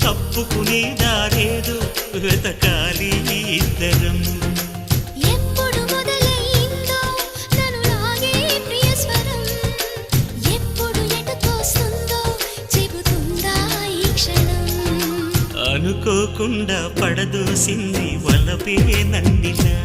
తప్పుకునే దారేదో వెతకాలి ఇద్దరం. ఎప్పుడు మొదలైందో నన్ను లాగే ప్రియ స్వరం, ఎప్పుడు ఎటు తోస్తుందో చెబుతుందా ఈ క్షణం. అనుకోకుండా పడదోసింది వలపే నన్నిలా.